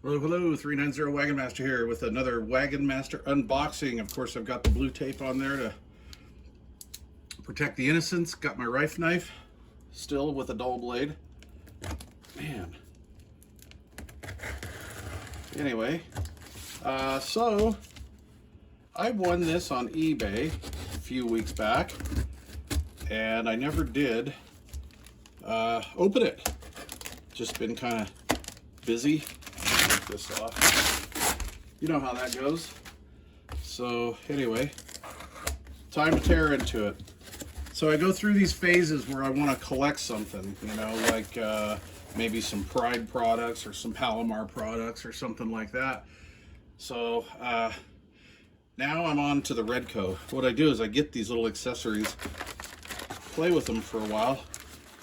Hello, hello, 390 Wagon Master here with another Wagon Master unboxing. Of course, I've got the blue tape on there to protect the innocents. Got my rife knife, still with a dull blade. Man. Anyway, so I won this on eBay a few weeks back, and I never did open it. Just been kind of busy. Take this off. You know how that goes. So anyway, time to tear into it. So I go through these phases where I want to collect something, you know, like maybe some Pride products or some Palomar products or something like that. So now I'm on to the REDCO. What I do is I get these little accessories, play with them for a while,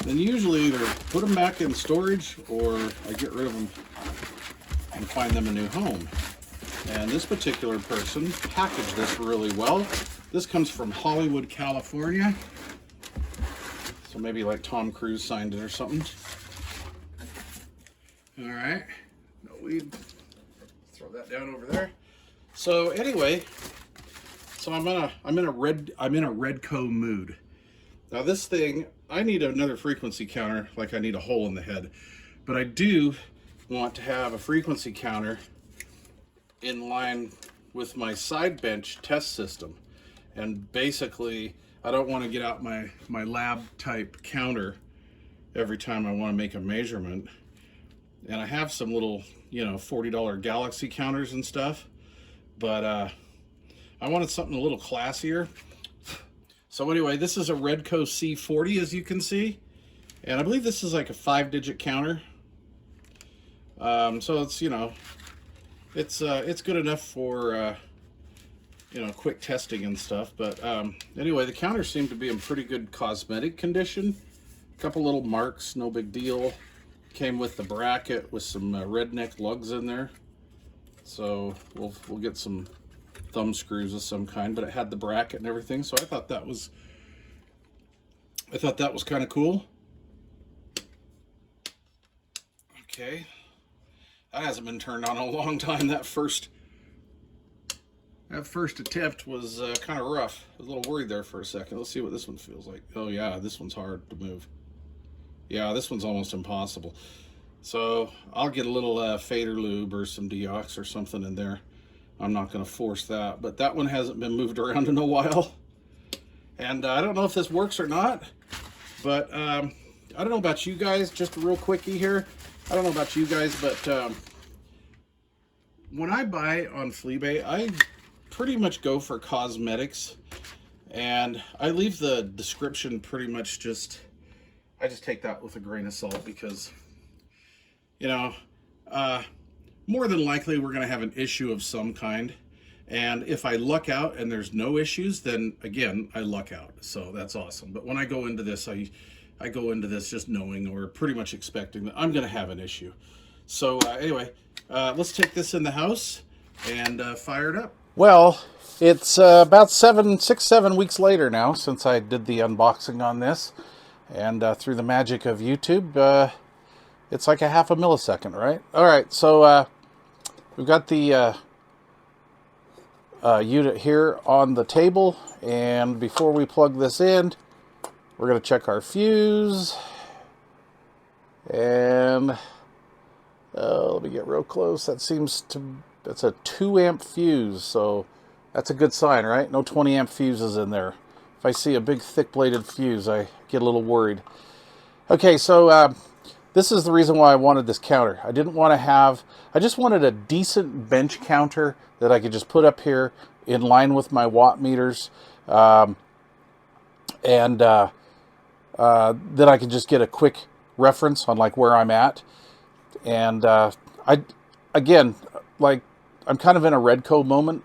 then usually either put them back in storage or I get rid of them and find them a new home. And this particular person packaged this really well. This comes from Hollywood, California. So maybe like Tom Cruise signed it or something. All right, no weed. Throw that down over there. So anyway, so I'm in a REDCO mood. Now this thing, I need another frequency counter, like I need a hole in the head, but I do want to have a frequency counter in line with my side bench test system. And basically, I don't want to get out my lab type counter every time I want to make a measurement. And I have some little, you know, $40 Galaxy counters and stuff, but I wanted something a little classier. So anyway, this is a REDCO C40, as you can see, and I believe this is like a 5-digit counter. So it's, you know, it's good enough for you know, quick testing and stuff. But anyway, the counter seemed to be in pretty good cosmetic condition. A couple little marks, no big deal. Came with the bracket with some redneck lugs in there. So we'll get some thumb screws of some kind, but it had the bracket and everything. So I thought that was kind of cool. Okay. That hasn't been turned on in a long time. That first attempt was kind of rough. I was a little worried there for a second. Let's see what this one feels like. Oh yeah, this one's hard to move. Yeah, this one's almost impossible. So I'll get a little fader lube or some deox or something in there. I'm not going to force that, but that one hasn't been moved around in a while. And I don't know if this works or not, but I don't know about you guys. Just a real quickie here. I don't know about you guys, but when I buy on Fleabay, I pretty much go for cosmetics, and I leave the description pretty much I just take that with a grain of salt because, you know, more than likely we're going to have an issue of some kind. And if I luck out and there's no issues, then again, I luck out. So that's awesome. But when I go into this, I go into this just knowing or pretty much expecting that I'm going to have an issue. So anyway, let's take this in the house and fire it up. Well, it's about 6-7 weeks later now since I did the unboxing on this. And through the magic of YouTube, it's like a half a millisecond, right? All right, so we've got the unit here on the table. And before we plug this in, we're going to check our fuse. And let me get real close. That's a 2 amp fuse, so that's a good sign, right? No 20 amp fuses in there. If I see a big thick bladed fuse, I get a little worried. Okay, so this is the reason why I wanted this counter. I just wanted a decent bench counter that I could just put up here in line with my watt meters. And then I could just get a quick reference on like where I'm at. And again, like I'm kind of in a REDCO moment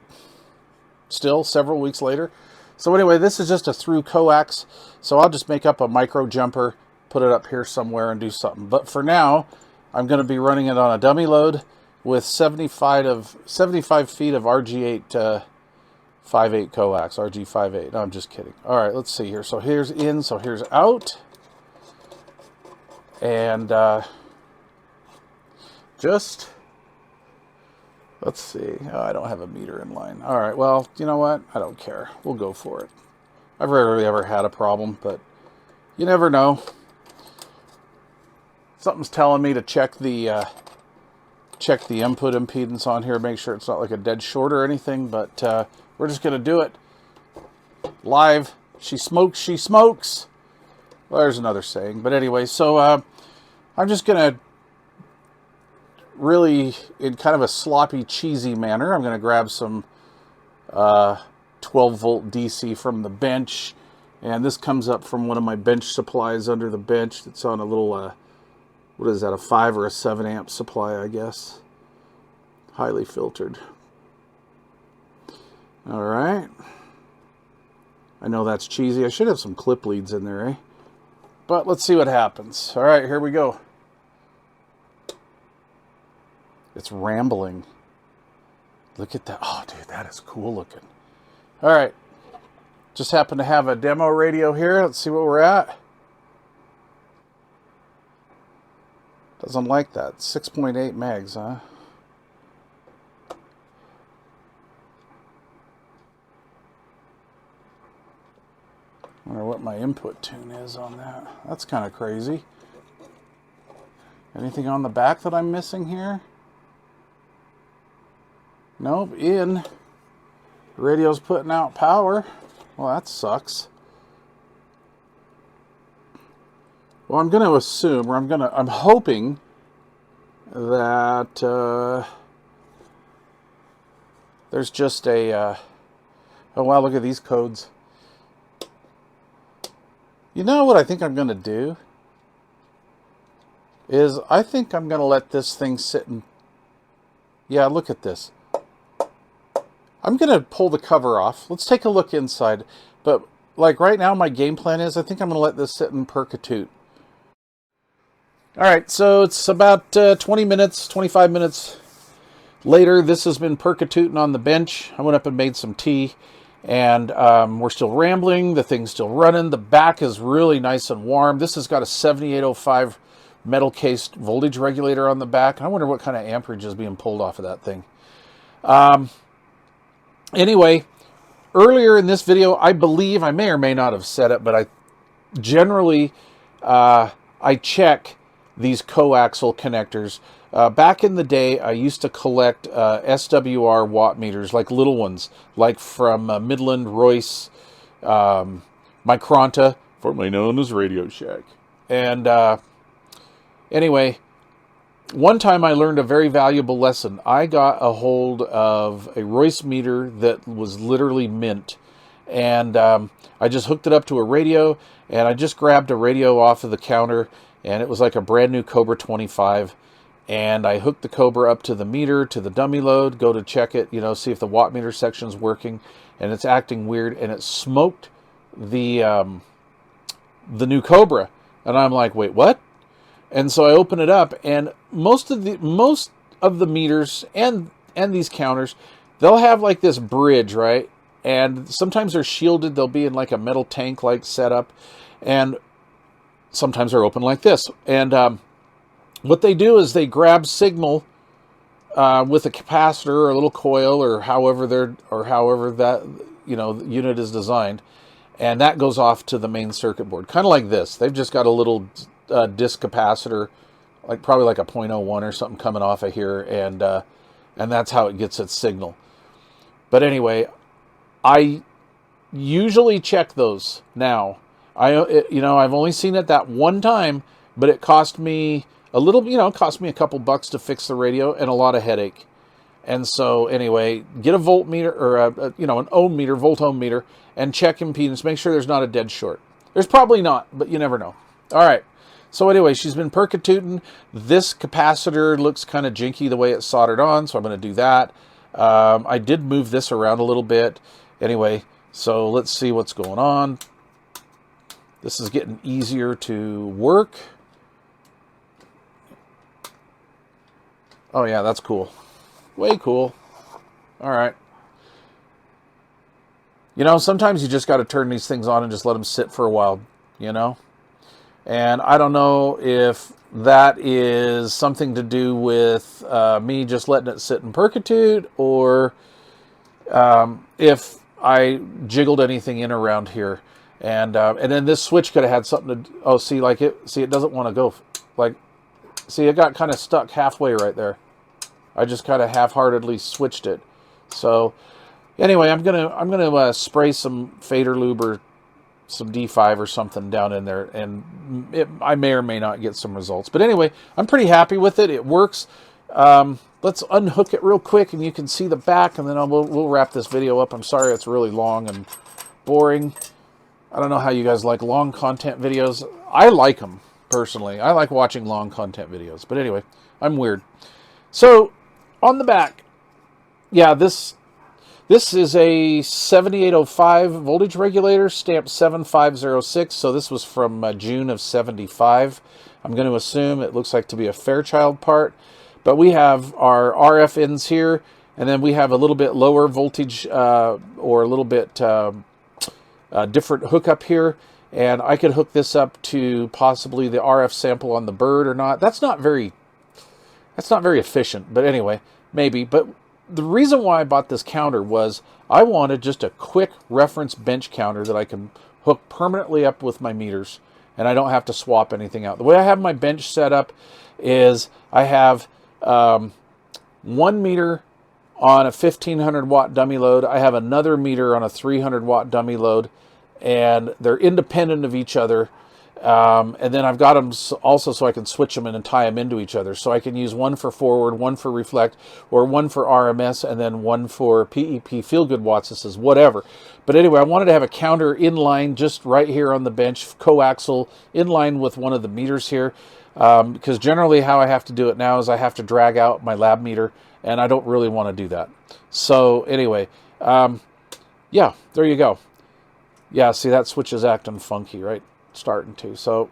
still several weeks later. So anyway, this is just a through coax. So I'll just make up a micro jumper, put it up here somewhere and do something. But for now, I'm going to be running it on a dummy load with 75 feet of RG8 5.8 coax, RG5.8. No, I'm just kidding. All right, let's see here. So here's in, so here's out. And just Let's see. Oh, I don't have a meter in line. All right, well, you know what? I don't care. We'll go for it. I've rarely ever had a problem, but you never know. Something's telling me to check the input impedance on here, make sure it's not like a dead short or anything, but we're just going to do it live. She smokes, she smokes. Well, there's another saying. But anyway, so I'm just going to really, in kind of a sloppy, cheesy manner, I'm going to grab some 12-volt DC from the bench. And this comes up from one of my bench supplies under the bench. It's on a little, what is that, a 5 or a 7 amp supply, I guess. Highly filtered. All right. I know that's cheesy. I should have some clip leads in there, eh? But let's see what happens. All right, here we go. It's rambling. Look at that. Oh, dude, that is cool looking. All right. Just happen to have a demo radio here. Let's see what we're at. Doesn't like that. 6.8 megs, huh? I wonder what my input tune is on that. That's kind of crazy. Anything on the back that I'm missing here? Nope, in. The radio's putting out power. Well, that sucks. Well, I'm going to assume, or I'm hoping that there's just a, oh wow, look at these codes. You know what I think I'm going to do? Is I think I'm going to let this thing sit and, yeah, look at this. I'm going to pull the cover off. Let's take a look inside. But like right now, my game plan is I think I'm going to let this sit in percutute. All right, so it's about 20 minutes, 25 minutes later. This has been percututing on the bench. I went up and made some tea, and we're still rambling. The thing's still running. The back is really nice and warm. This has got a 7805 metal-cased voltage regulator on the back. I wonder what kind of amperage is being pulled off of that thing. Anyway, earlier in this video, I believe, I may or may not have said it, but I generally, I check these coaxial connectors. Back in the day, I used to collect SWR watt meters, like little ones, like from Midland, Royce, Micronta, formerly known as Radio Shack. And anyway, one time I learned a very valuable lesson. I got a hold of a Royce meter that was literally mint. And I just hooked it up to a radio, and I just grabbed a radio off of the counter, and it was like a brand new Cobra 25. And I hooked the Cobra up to the meter, to the dummy load, go to check it, you know, see if the watt meter section's working, and it's acting weird, and it smoked the new Cobra. And I'm like, wait, what? And so I open it up, and most of the meters and these counters, they'll have like this bridge, right? And sometimes they're shielded. They'll be in like a metal tank-like setup, and sometimes they're open like this. And what they do is they grab signal with a capacitor or a little coil, or however that, you know, the unit is designed, and that goes off to the main circuit board, kind of like this. They've just got a little disc capacitor, like probably like a 0.01 or something coming off of here, and that's how it gets its signal. But anyway, I usually check those now. You know, I've only seen it that one time, but it cost me a little, you know, it cost me a couple bucks to fix the radio and a lot of headache. And so anyway, get a voltmeter or you know, an ohm meter, volt ohm meter, and check impedance. Make sure there's not a dead short. There's probably not, but you never know. All right. So anyway, she's been percututing. This capacitor looks kind of jinky the way it's soldered on, so I'm going to do that. I did move this around a little bit. Anyway, so let's see what's going on. This is getting easier to work. Oh yeah, that's cool. Way cool. All right. You know, sometimes you just got to turn these things on and just let them sit for a while, you know? And I don't know if that is something to do with me just letting it sit in percutute, or if I jiggled anything in around here. And then this switch could have had something to, oh, see, like it doesn't want to go, like, see, it got kind of stuck halfway right there. I just kind of half-heartedly switched it. So anyway, I'm gonna spray some fader lube or some D5 or something down in there, and I may or may not get some results. But anyway, I'm pretty happy with it. It works. Let's unhook it real quick, and you can see the back, and then we'll wrap this video up. I'm sorry it's really long and boring. I don't know how you guys like long content videos. I like them, personally. I like watching long content videos. But anyway, I'm weird. So, on the back, yeah, this is a 7805 voltage regulator, stamped 7506. So this was from June of 75. I'm going to assume it looks like to be a Fairchild part. But we have our RF ends here, and then we have a little bit lower voltage or a little bit different hookup here. And I could hook this up to possibly the RF sample on the bird or not. That's not very efficient, but anyway, maybe. But the reason why I bought this counter was I wanted just a quick reference bench counter that I can hook permanently up with my meters, and I don't have to swap anything out. The way I have my bench set up is I have 1 meter on a 1500 watt dummy load. I have another meter on a 300 watt dummy load, and they're independent of each other. And then I've got them also so I can switch them and tie them into each other. So I can use one for forward, one for reflect, or one for RMS, and then one for PEP, feel-good watts. This is whatever. But anyway, I wanted to have a counter inline just right here on the bench, coaxial, in line with one of the meters here. Because generally how I have to do it now is I have to drag out my lab meter, and I don't really want to do that. So anyway, yeah, there you go. Yeah, see, that switch is acting funky, right? Starting to. So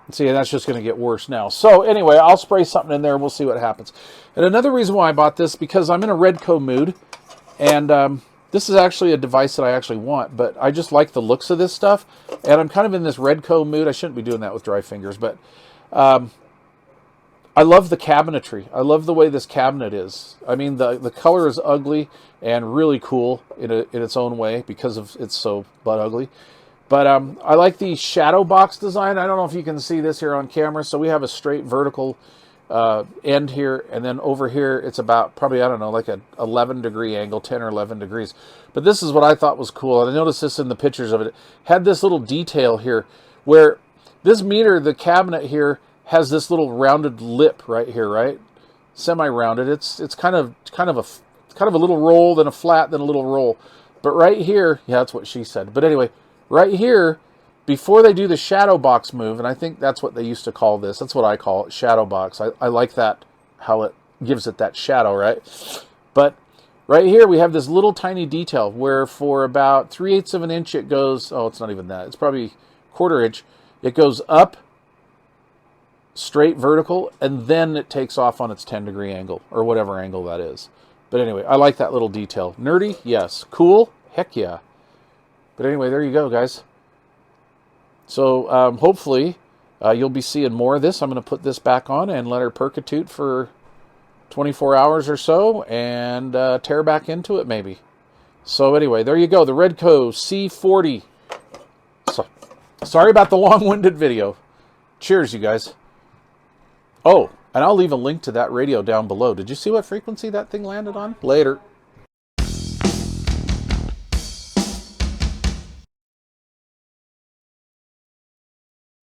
see, that's just going to get worse now. So anyway, I'll spray something in there and we'll see what happens. And another reason why I bought this, because I'm in a REDCO mood, and this is actually a device that I actually want, but I just like the looks of this stuff, and I'm kind of in this REDCO mood. I shouldn't be doing that with dry fingers, but I love the cabinetry. I love the way this cabinet is. I mean, the color is ugly and really cool in its own way because of it's so butt ugly. But I like the shadow box design. I don't know if you can see this here on camera. So we have a straight vertical end here, and then over here it's about probably, I don't know, like an 11-degree angle, 10 or 11 degrees. But this is what I thought was cool, and I noticed this in the pictures of it. It had this little detail here where this meter, the cabinet here, has this little rounded lip right here, right? Semi-rounded. It's kind of a little roll, then a flat, then a little roll. But right here, yeah, that's what she said. But anyway, right here, before they do the shadow box move, and I think that's what they used to call this. That's what I call it, shadow box. I like that, how it gives it that shadow, right? But right here, we have this little tiny detail where for about 3/8 of an inch it goes, oh, it's not even that. It's probably 1/4 inch. It goes up, straight vertical, and then it takes off on its 10-degree angle, or whatever angle that is. But anyway, I like that little detail. Nerdy? Yes. Cool? Heck yeah. But anyway, there you go, guys. So hopefully you'll be seeing more of this. I'm going to put this back on and let her percutute for 24 hours or so and tear back into it maybe. So anyway, there you go. The REDCO C40. So, sorry about the long-winded video. Cheers, you guys. Oh, and I'll leave a link to that radio down below. Did you see what frequency that thing landed on? Later.